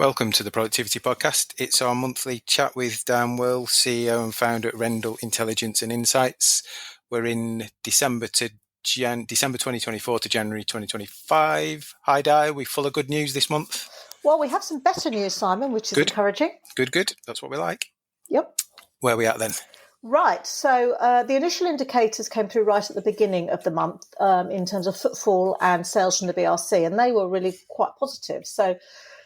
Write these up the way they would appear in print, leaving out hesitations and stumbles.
Welcome to the Productivity Podcast. It's our monthly chat with Dan Will, CEO and founder at Rendell Intelligence and Insights. We're in December 2024 to January 2025. Hi, Di. Are we full of good news this month? Well, we have some better news, Simon, which is encouraging. Good. That's what we like. Yep. Where are we at then? Right. So the initial indicators came through right at the beginning of the month in terms of footfall and sales from the BRC, and they were really quite positive. So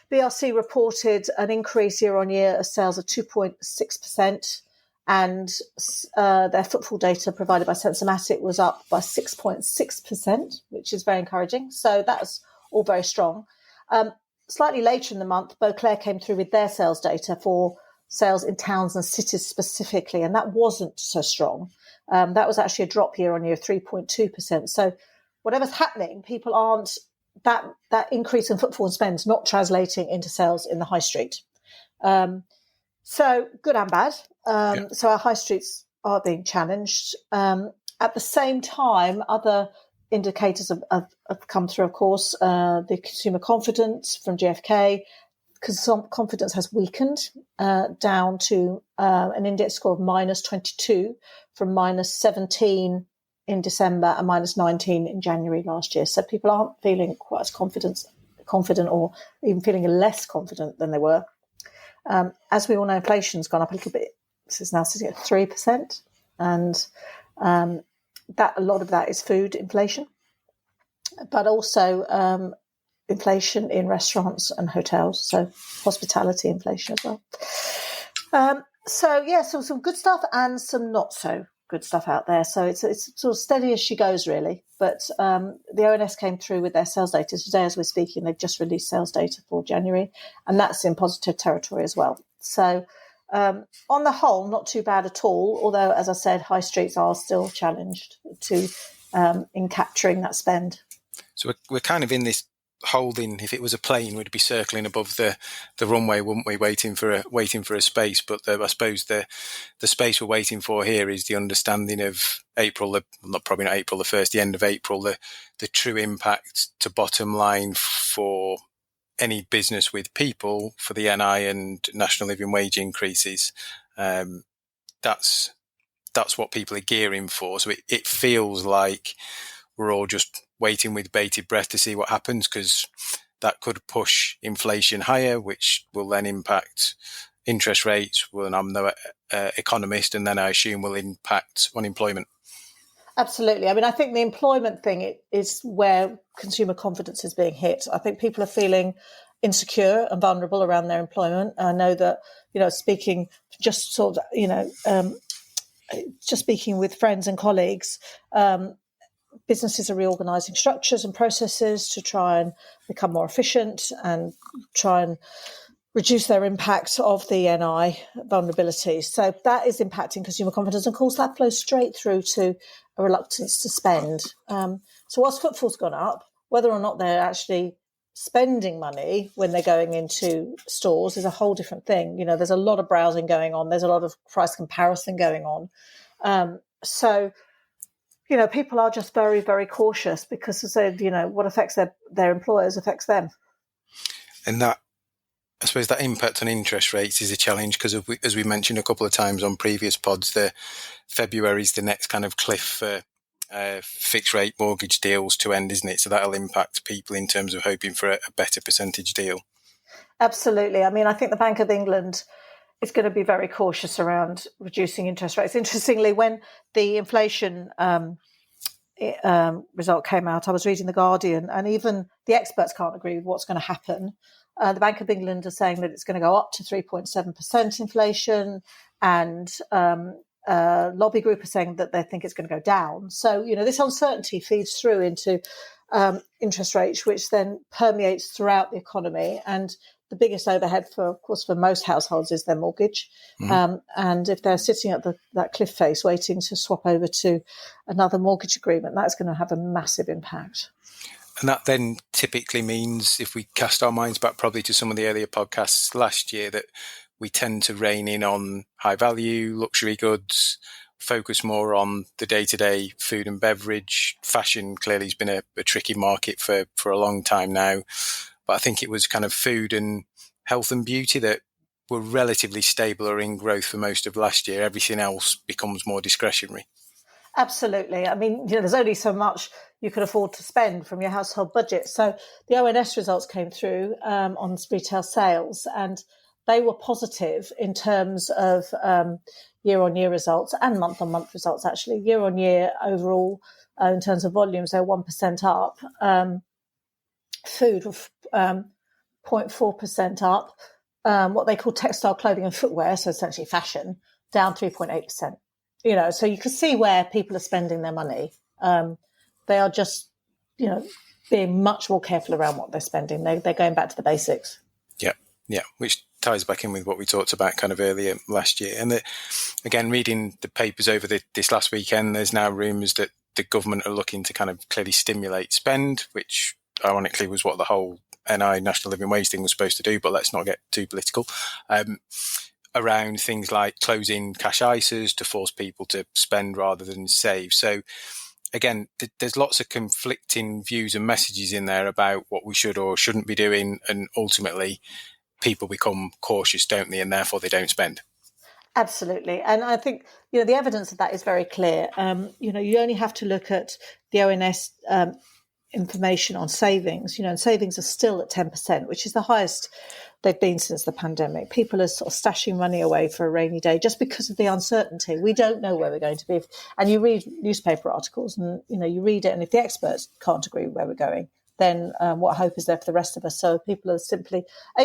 BRC reported an increase year on year of sales of 2.6%, and their footfall data provided by Sensormatic was up by 6.6%, which is very encouraging. So that's all very strong. Slightly later in the month, Beauclair came through with their sales data for sales in towns and cities specifically, and that wasn't so strong. That was actually a drop year on year, 3.2%. So whatever's happening, people aren't, that increase in footfall and spend not translating into sales in the high street. So good and bad. So our high streets are being challenged. At the same time, other indicators have come through, of course. The consumer confidence from GfK, confidence has weakened down to an index score of minus 22 from minus 17 in December and minus 19 in January last year. So people aren't feeling quite as confident or even feeling less confident than they were. As we all know, inflation's gone up a little bit. This is now sitting at 3%. And that a lot of that is food inflation, but also inflation in restaurants and hotels, so hospitality inflation as well. So some good stuff and some not so good stuff out there. So it's sort of steady as she goes, really. But the ONS came through with their sales data today as we're speaking. They've just released sales data for January, and that's in positive territory as well. So on the whole, not too bad at all, although, as I said, high streets are still challenged in capturing that spend. So we're kind of in this holding. If it was a plane, we'd be circling above the runway, wouldn't we, waiting for a space. But I suppose the space we're waiting for here is the understanding of April, probably not April the 1st, the end of April, the true impact to bottom line for any business with people, for the NI and national living wage increases. That's what people are gearing for. So it feels like we're all just waiting with bated breath to see what happens, because that could push inflation higher, which will then impact interest rates. Well, and I'm no economist, and then I assume will impact unemployment. Absolutely. I mean, I think the employment thing is where consumer confidence is being hit. I think people are feeling insecure and vulnerable around their employment. I know that, speaking just sort of, just speaking with friends and colleagues, businesses are reorganising structures and processes to try and become more efficient and try and reduce their impact of the NI vulnerabilities. So that is impacting consumer confidence. And of course, that flows straight through to a reluctance to spend. So whilst footfall's gone up, whether or not they're actually spending money when they're going into stores is a whole different thing. There's a lot of browsing going on. There's a lot of price comparison going on. So people are just very, very cautious because, as I said, what affects their employers affects them. And that, I suppose, that impact on interest rates is a challenge because, as we mentioned a couple of times on previous pods, February is the next kind of cliff for fixed rate mortgage deals to end, isn't it? So that'll impact people in terms of hoping for a better percentage deal. Absolutely. I mean, I think the Bank of England is going to be very cautious around reducing interest rates. Interestingly, when the inflation result came out, I was reading The Guardian, and even the experts can't agree with what's going to happen. The Bank of England are saying that it's going to go up to 3.7% inflation, and lobby group are saying that they think it's going to go down. So, this uncertainty feeds through into interest rates, which then permeates throughout the economy. And the biggest overhead, for most households, is their mortgage. And if they're sitting at that cliff face waiting to swap over to another mortgage agreement, that's going to have a massive impact. And that then typically means, if we cast our minds back probably to some of the earlier podcasts last year, that we tend to rein in on high value, luxury goods, focus more on the day-to-day food and beverage. Fashion clearly has been a tricky market for a long time now. But I think it was kind of food and health and beauty that were relatively stable or in growth for most of last year. Everything else becomes more discretionary. Absolutely. I mean, there's only so much you can afford to spend from your household budget. So the ONS results came through on retail sales, and they were positive in terms of year-on-year results and month-on-month results, actually. Year-on-year overall, in terms of volumes, they're 1% up. Food, 0.4% up. What they call textile, clothing and footwear, so essentially fashion, down 3.8%. So you can see where people are spending their money. They are just, being much more careful around what they're spending. They're going back to the basics. Yeah, which ties back in with what we talked about kind of earlier last year. And again, reading the papers over this last weekend, there's now rumours that the government are looking to kind of clearly stimulate spend, which ironically was what the whole NI, National Living Wage thing, was supposed to do, but let's not get too political. Around things like closing cash ISAs to force people to spend rather than save. So again, there's lots of conflicting views and messages in there about what we should or shouldn't be doing, and ultimately people become cautious, don't they, and therefore they don't spend. Absolutely. And I think, the evidence of that is very clear. You only have to look at the ONS information on savings, and savings are still at 10%, which is the highest they've been since the pandemic. People are sort of stashing money away for a rainy day just because of the uncertainty. We don't know where we're going to be. And you read newspaper articles and, you read it, and if the experts can't agree where we're going, then what hope is there for the rest of us? So people are simply,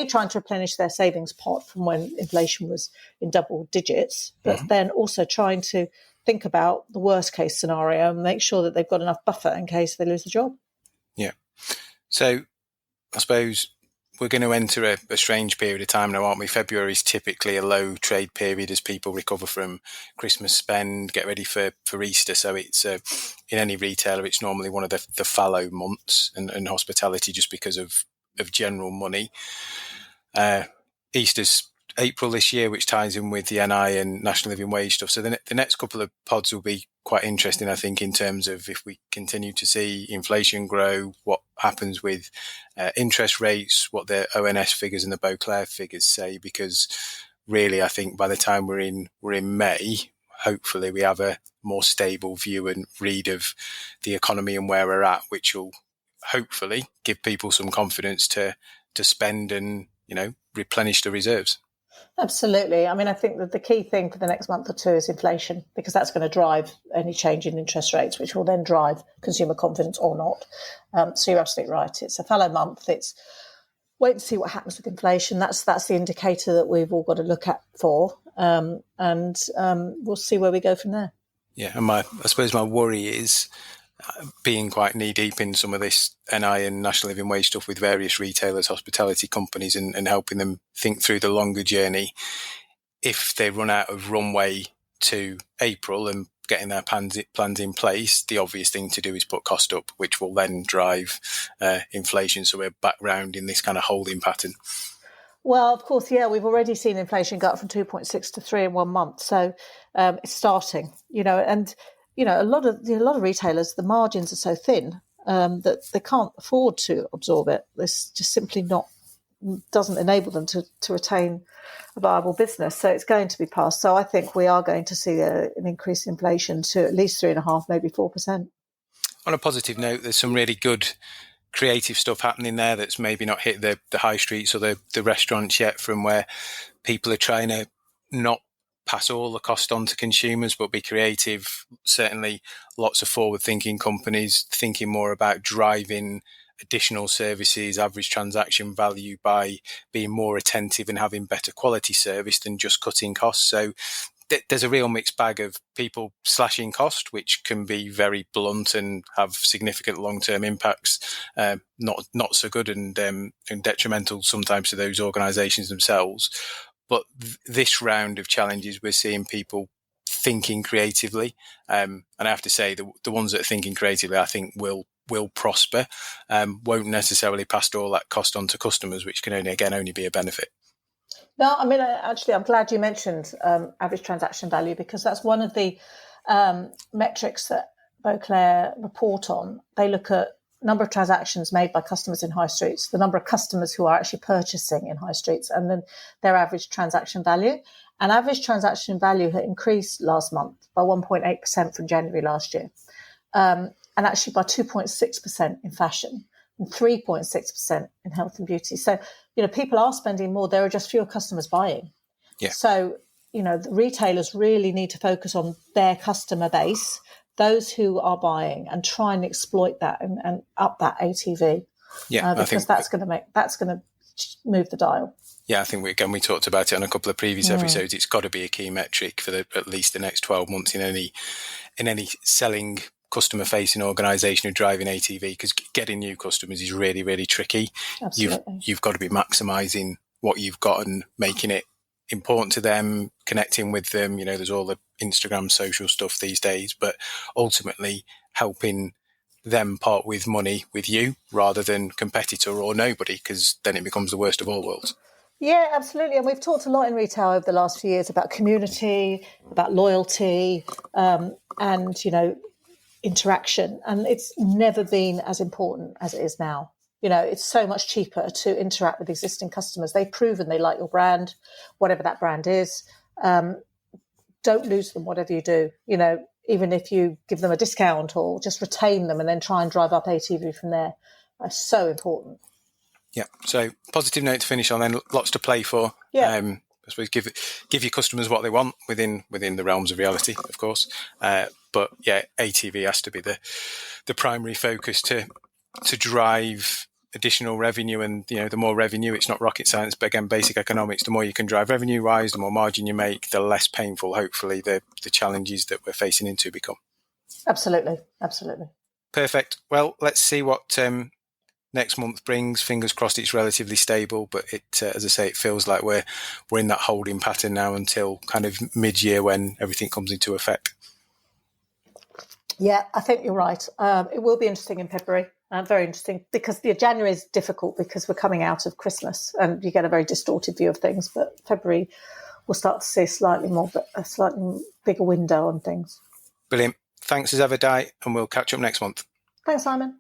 trying to replenish their savings pot from when inflation was in double digits, but then also trying to think about the worst case scenario and make sure that they've got enough buffer in case they lose the job. Yeah. So I suppose we're going to enter a strange period of time now, aren't we? February is typically a low trade period as people recover from Christmas spend, get ready for Easter. So it's in any retailer, it's normally one of the fallow months, and hospitality just because of general money. Easter's April this year, which ties in with the NI and National Living Wage stuff. So the next couple of pods will be quite interesting, I think, in terms of if we continue to see inflation grow, what happens with interest rates, what the ONS figures and the Beauclair figures say, because really I think by the time we're in May, hopefully we have a more stable view and read of the economy and where we're at, which will hopefully give people some confidence to spend and, replenish the reserves. Absolutely. I mean, I think that the key thing for the next month or two is inflation, because that's going to drive any change in interest rates, which will then drive consumer confidence or not. So you're absolutely right. It's a fallow month. It's wait and see what happens with inflation. That's the indicator that we've all got to look at for, and we'll see where we go from there. Yeah, and I suppose my worry is being quite knee-deep in some of this NI and National Living Wage stuff with various retailers, hospitality companies, and helping them think through the longer journey. If they run out of runway to April and getting their plans in place, the obvious thing to do is put cost up, which will then drive inflation. So we're back round in this kind of holding pattern. Well, of course, yeah, we've already seen inflation go up from 2.6 to 3 in 1 month. So it's starting, and a lot of retailers, the margins are so thin that they can't afford to absorb it. This just simply doesn't enable them to retain a viable business. So it's going to be passed. So I think we are going to see an increase in inflation to at least 3.5%, maybe 4%. On a positive note, there's some really good creative stuff happening there that's maybe not hit the high streets or the restaurants yet, from where people are trying to not pass all the cost on to consumers, but be creative. Certainly lots of forward-thinking companies thinking more about driving additional services, average transaction value, by being more attentive and having better quality service than just cutting costs. So there's a real mixed bag of people slashing cost, which can be very blunt and have significant long-term impacts, not so good and detrimental sometimes to those organisations themselves. But this round of challenges, we're seeing people thinking creatively, and I have to say the ones that are thinking creatively, I think will prosper. Won't necessarily pass all that cost on to customers, which can only be a benefit. No, I mean, actually, I'm glad you mentioned average transaction value, because that's one of the metrics that Beauclair report on. They look at number of transactions made by customers in high streets, the number of customers who are actually purchasing in high streets, and then their average transaction value. And average transaction value had increased last month by 1.8% from January last year, and actually by 2.6% in fashion and 3.6% in health and beauty. So, people are spending more. There are just fewer customers buying. Yeah. So, the retailers really need to focus on their customer base, those who are buying, and try and exploit that and up that ATV. Yeah, because that's going to move the dial. Yeah, I think we talked about it on a couple of previous episodes. It's got to be a key metric for at least the next 12 months in any selling customer-facing organisation who driving ATV, because getting new customers is really, really tricky. Absolutely. You've got to be maximising what you've got and making it important to them, connecting with them. There's all the Instagram social stuff these days, but ultimately helping them part with money with you rather than competitor or nobody, because then it becomes the worst of all worlds. Yeah, absolutely. And we've talked a lot in retail over the last few years about community, about loyalty, and, interaction. And it's never been as important as it is now. It's so much cheaper to interact with existing customers. They've proven they like your brand, whatever that brand is. Don't lose them, whatever you do. Even if you give them a discount or just retain them and then try and drive up ATV from there. That's so important. Yeah. So positive note to finish on then. Lots to play for. Yeah. I suppose give your customers what they want within the realms of reality, of course. But yeah, ATV has to be the primary focus to drive additional revenue. And the more revenue, it's not rocket science, but again, basic economics. The more you can drive revenue rise, the more margin you make, the less painful, hopefully, the challenges that we're facing into become. Absolutely. Perfect. Well, let's see what next month brings. Fingers crossed it's relatively stable, but it, as I say, it feels like we're in that holding pattern now until kind of mid-year when everything comes into effect. Yeah, I think you're right. It will be interesting in February. Very interesting, because January is difficult because we're coming out of Christmas and you get a very distorted view of things. But February, we'll start to see a slightly bigger window on things. Brilliant. Thanks as ever, Di, and we'll catch up next month. Thanks, Simon.